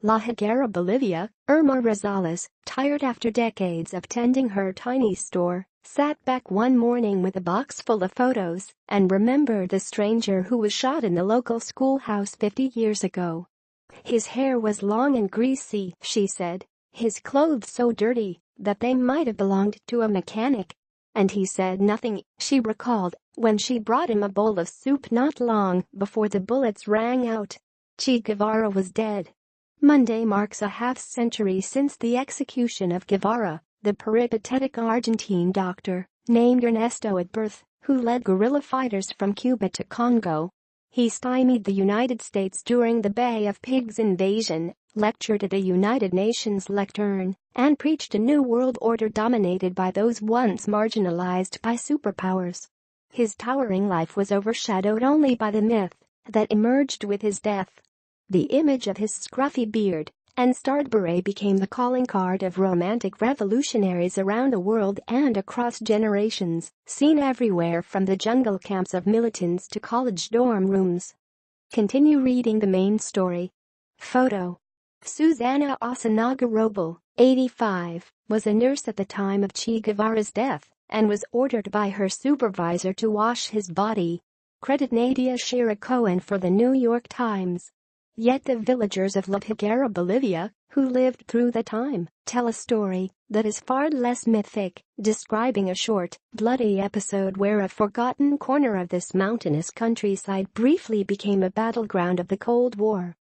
La Higuera, Bolivia, Irma Rosales, tired after decades of tending her tiny store, sat back one morning with a box full of photos and remembered the stranger who was shot in the local schoolhouse 50 years ago. His hair was long and greasy, she said, his clothes so dirty that they might have belonged to a mechanic. And he said nothing, she recalled, when she brought him a bowl of soup not long before the bullets rang out. Che Guevara was dead. Monday marks a half-century since the execution of Guevara, the peripatetic Argentine doctor, named Ernesto at birth, who led guerrilla fighters from Cuba to Congo. He stymied the United States during the Bay of Pigs invasion, lectured at a United Nations lectern, and preached a new world order dominated by those once marginalized by superpowers. His towering life was overshadowed only by the myth that emerged with his death. The image of his scruffy beard and starred beret became the calling card of romantic revolutionaries around the world and across generations, seen everywhere from the jungle camps of militants to college dorm rooms. Continue reading the main story. Photo. Susana Osinaga Robel, 85, was a nurse at the time of Che Guevara's death and was ordered by her supervisor to wash his body. Credit Nadia Shira-Cohen for the New York Times. Yet the villagers of La Higuera, Bolivia, who lived through the time, tell a story that is far less mythic, describing a short, bloody episode where a forgotten corner of this mountainous countryside briefly became a battleground of the Cold War.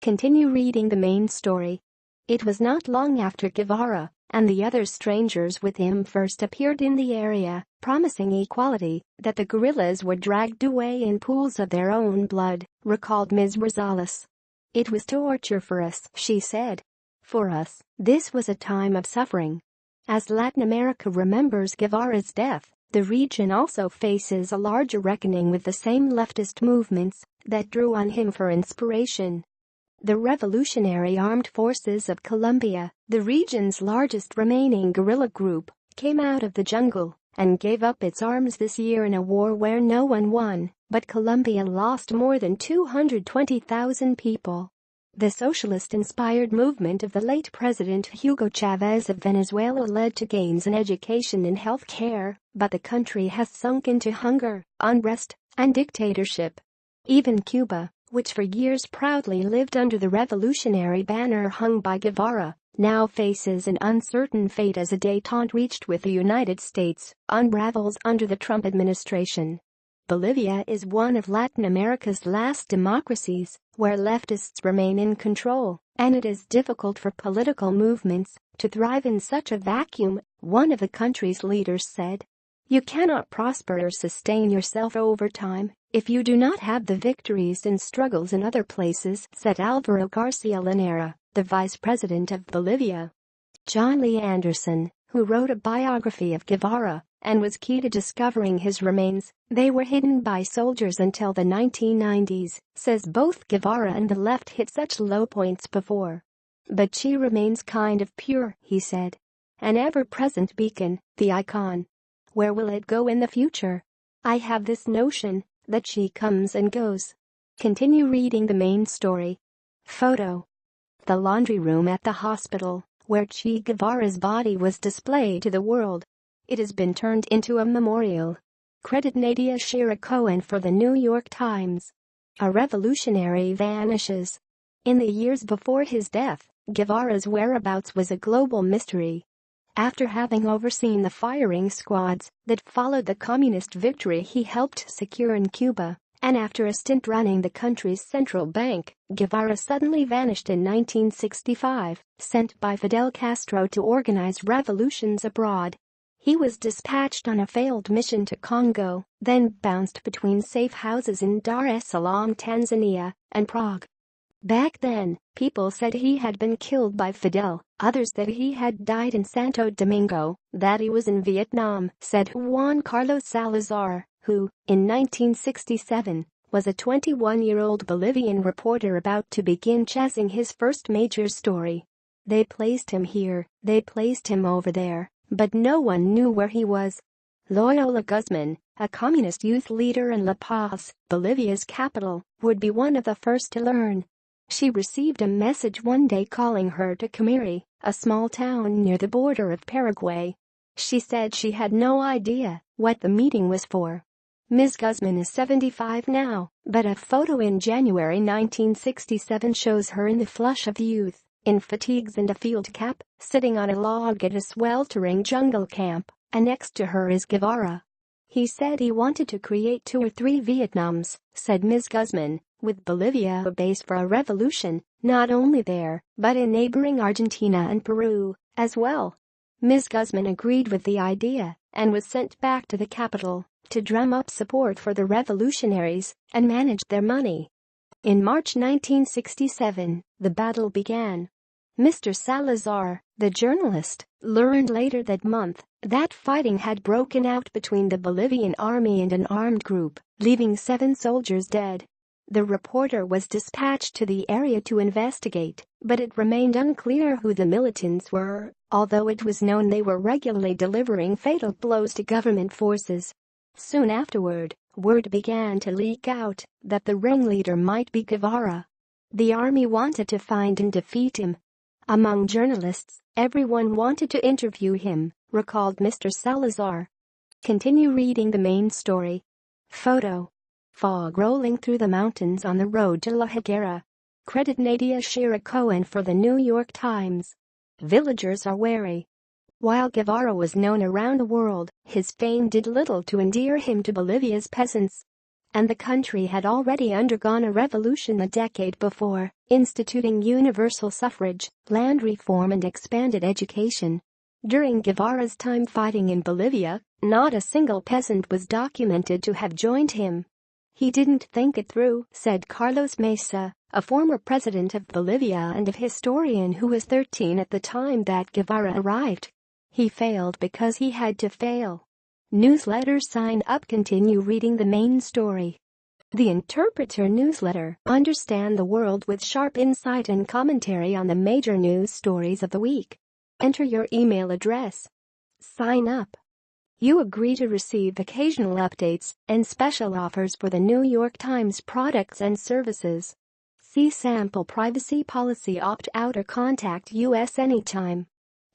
Continue reading the main story. It was not long after Guevara and the other strangers with him first appeared in the area, promising equality, that the guerrillas were dragged away in pools of their own blood, recalled Ms. Rosales. It was torture for us, she said. For us, this was a time of suffering. As Latin America remembers Guevara's death, the region also faces a larger reckoning with the same leftist movements that drew on him for inspiration. The Revolutionary Armed Forces of Colombia, the region's largest remaining guerrilla group, came out of the jungle and gave up its arms this year in a war where no one won, but Colombia lost more than 220,000 people. The socialist-inspired movement of the late President Hugo Chavez of Venezuela led to gains in education and health care, but the country has sunk into hunger, unrest, and dictatorship. Even Cuba, which for years proudly lived under the revolutionary banner hung by Guevara, now faces an uncertain fate as a détente reached with the United States unravels under the Trump administration. Bolivia is one of Latin America's last democracies where leftists remain in control, and it is difficult for political movements to thrive in such a vacuum, one of the country's leaders said. You cannot prosper or sustain yourself over time if you do not have the victories and struggles in other places, said Alvaro Garcia Linera, the vice president of Bolivia. John Lee Anderson, who wrote a biography of Guevara and was key to discovering his remains, they were hidden by soldiers until the 1990s, says both Guevara and the left hit such low points before. But she remains kind of pure, he said. An ever-present beacon, the icon. Where will it go in the future? I have this notion that she comes and goes. Continue reading the main story. Photo. The laundry room at the hospital, where Che Guevara's body was displayed to the world. It has been turned into a memorial. Credit Nadia Shira-Cohen for the New York Times. A revolutionary vanishes. In the years before his death, Guevara's whereabouts was a global mystery. After having overseen the firing squads that followed the communist victory he helped secure in Cuba, and after a stint running the country's central bank, Guevara suddenly vanished in 1965, sent by Fidel Castro to organize revolutions abroad. He was dispatched on a failed mission to Congo, then bounced between safe houses in Dar es Salaam, Tanzania, and Prague. Back then, people said he had been killed by Fidel, others that he had died in Santo Domingo, that he was in Vietnam, said Juan Carlos Salazar, who, in 1967, was a 21-year-old Bolivian reporter about to begin chasing his first major story. They placed him here, they placed him over there, but no one knew where he was. Loyola Guzman, a communist youth leader in La Paz, Bolivia's capital, would be one of the first to learn. She received a message one day calling her to Camiri, a small town near the border of Paraguay. She said she had no idea what the meeting was for. Ms. Guzman is 75 now, but a photo in January 1967 shows her in the flush of youth, in fatigues and a field cap, sitting on a log at a sweltering jungle camp, and next to her is Guevara. He said he wanted to create 2 or 3 Vietnams, said Ms. Guzman, with Bolivia a base for a revolution, not only there, but in neighboring Argentina and Peru, as well. Ms. Guzman agreed with the idea and was sent back to the capital to drum up support for the revolutionaries and manage their money. In March 1967, the battle began. Mr. Salazar, the journalist, learned later that month that fighting had broken out between the Bolivian army and an armed group, leaving 7 soldiers dead. The reporter was dispatched to the area to investigate, but it remained unclear who the militants were, although it was known they were regularly delivering fatal blows to government forces. Soon afterward, word began to leak out that the ringleader might be Guevara. The army wanted to find and defeat him. Among journalists, everyone wanted to interview him, recalled Mr. Salazar. Continue reading the main story. Photo. Fog rolling through the mountains on the road to La Higuera. Credit Nadia Shira-Cohen for the New York Times. Villagers are wary. While Guevara was known around the world, his fame did little to endear him to Bolivia's peasants. And the country had already undergone a revolution a decade before, instituting universal suffrage, land reform and expanded education. During Guevara's time fighting in Bolivia, not a single peasant was documented to have joined him. He didn't think it through, said Carlos Mesa, a former president of Bolivia and a historian who was 13 at the time that Guevara arrived. He failed because he had to fail. Newsletter sign up. Continue reading the main story. The Interpreter newsletter. Understand the world with sharp insight and commentary on the major news stories of the week. Enter your email address. Sign up. You agree to receive occasional updates and special offers for the New York Times products and services. See sample privacy policy. Opt out or contact us anytime.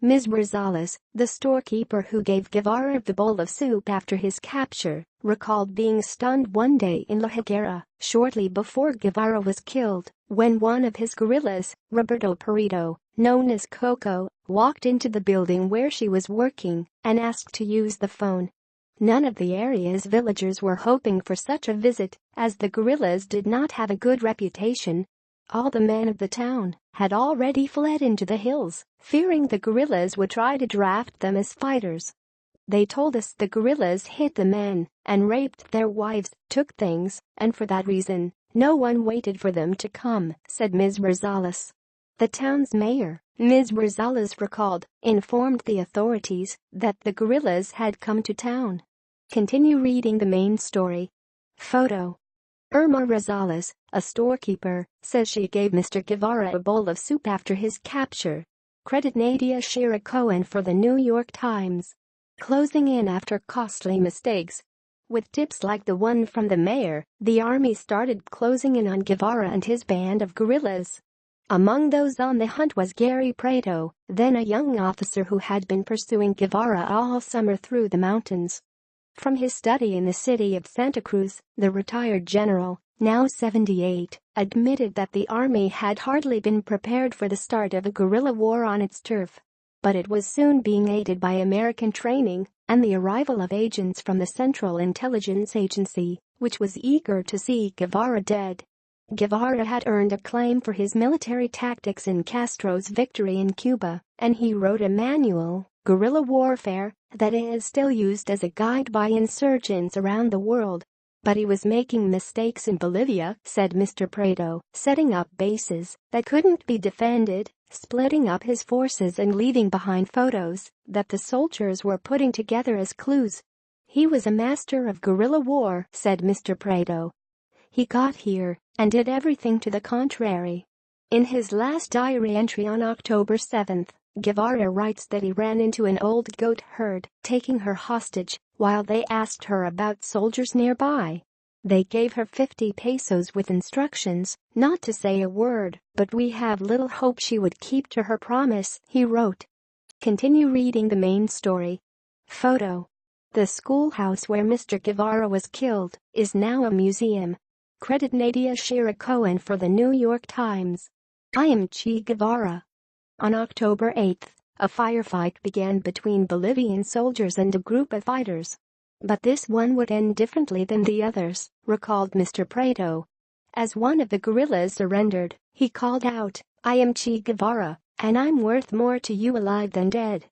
Ms. Rosales, the storekeeper who gave Guevara the bowl of soup after his capture, recalled being stunned one day in La Higuera, shortly before Guevara was killed, when one of his guerrillas, Roberto Perito, known as Coco, walked into the building where she was working and asked to use the phone. None of the area's villagers were hoping for such a visit, as the guerrillas did not have a good reputation. All the men of the town had already fled into the hills, fearing the guerrillas would try to draft them as fighters. They told us the guerrillas hit the men and raped their wives, took things, and for that reason, no one waited for them to come, said Ms. Rosales. The town's mayor, Ms. Rosales recalled, informed the authorities that the guerrillas had come to town. Continue reading the main story. Photo. Irma Rosales, a storekeeper, says she gave Mr. Guevara a bowl of soup after his capture. Credit Nadia Shira-Cohen for the New York Times. Closing in after costly mistakes. With tips like the one from the mayor, the army started closing in on Guevara and his band of guerrillas. Among those on the hunt was Gary Prado, then a young officer who had been pursuing Guevara all summer through the mountains. From his study in the city of Santa Cruz, the retired general, now 78, admitted that the army had hardly been prepared for the start of a guerrilla war on its turf. But it was soon being aided by American training and the arrival of agents from the Central Intelligence Agency, which was eager to see Guevara dead. Guevara had earned acclaim for his military tactics in Castro's victory in Cuba, and he wrote a manual, Guerrilla Warfare, that is still used as a guide by insurgents around the world. But he was making mistakes in Bolivia, said Mr. Prado, setting up bases that couldn't be defended, splitting up his forces and leaving behind photos that the soldiers were putting together as clues. He was a master of guerrilla war, said Mr. Prado. He got here and did everything to the contrary. In his last diary entry on October 7, Guevara writes that he ran into an old goat herd, taking her hostage, while they asked her about soldiers nearby. They gave her 50 pesos with instructions not to say a word, but we have little hope she would keep to her promise, he wrote. Continue reading the main story. Photo. The schoolhouse where Mr. Guevara was killed is now a museum. Credit Nadia Shira Cohen for the New York Times. I am Che Guevara. On October 8, a firefight began between Bolivian soldiers and a group of fighters. But this one would end differently than the others, recalled Mr. Prado. As one of the guerrillas surrendered, he called out, "I am Che Guevara, and I'm worth more to you alive than dead."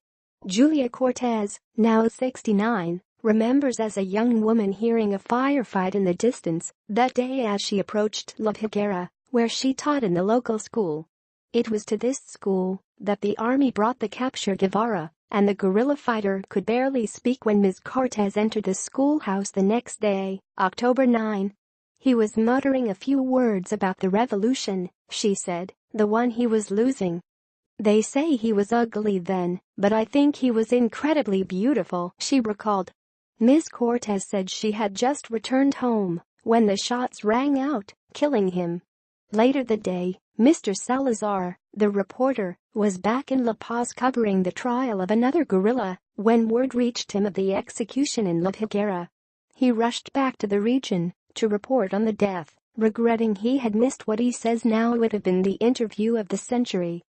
Julia Cortez, now 69, remembers as a young woman hearing a firefight in the distance that day as she approached La Higuera, where she taught in the local school. It was to this school that the army brought the captured Guevara, and the guerrilla fighter could barely speak when Ms. Cortez entered the schoolhouse the next day, October 9. He was muttering a few words about the revolution, she said, the one he was losing. They say he was ugly then, but I think he was incredibly beautiful, she recalled. Ms. Cortez said she had just returned home when the shots rang out, killing him. Later that day, Mr. Salazar, the reporter, was back in La Paz covering the trial of another guerrilla when word reached him of the execution in La Higuera. He rushed back to the region to report on the death, regretting he had missed what he says now would have been the interview of the century.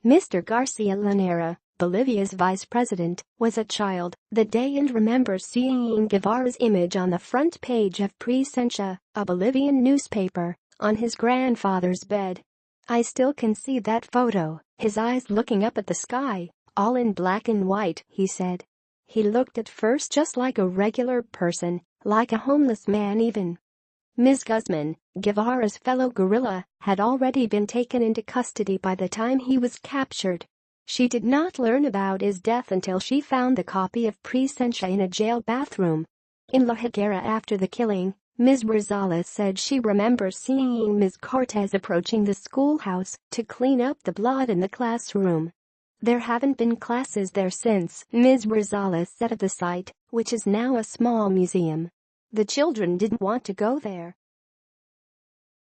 Mr. Garcia Linera, Bolivia's vice president, was a child that day and remembers seeing Guevara's image on the front page of Presencia, a Bolivian newspaper, on his grandfather's bed. "I still can see that photo, his eyes looking up at the sky, all in black and white," he said. "He looked at first just like a regular person, like a homeless man even." Ms. Guzman, Guevara's fellow guerrilla, had already been taken into custody by the time he was captured. She did not learn about his death until she found the copy of Presencia in a jail bathroom. In La Higuera after the killing, Ms. Rosales said she remembers seeing Ms. Cortez approaching the schoolhouse to clean up the blood in the classroom. "There haven't been classes there since," Ms. Rosales said of the site, which is now a small museum. "The children didn't want to go there.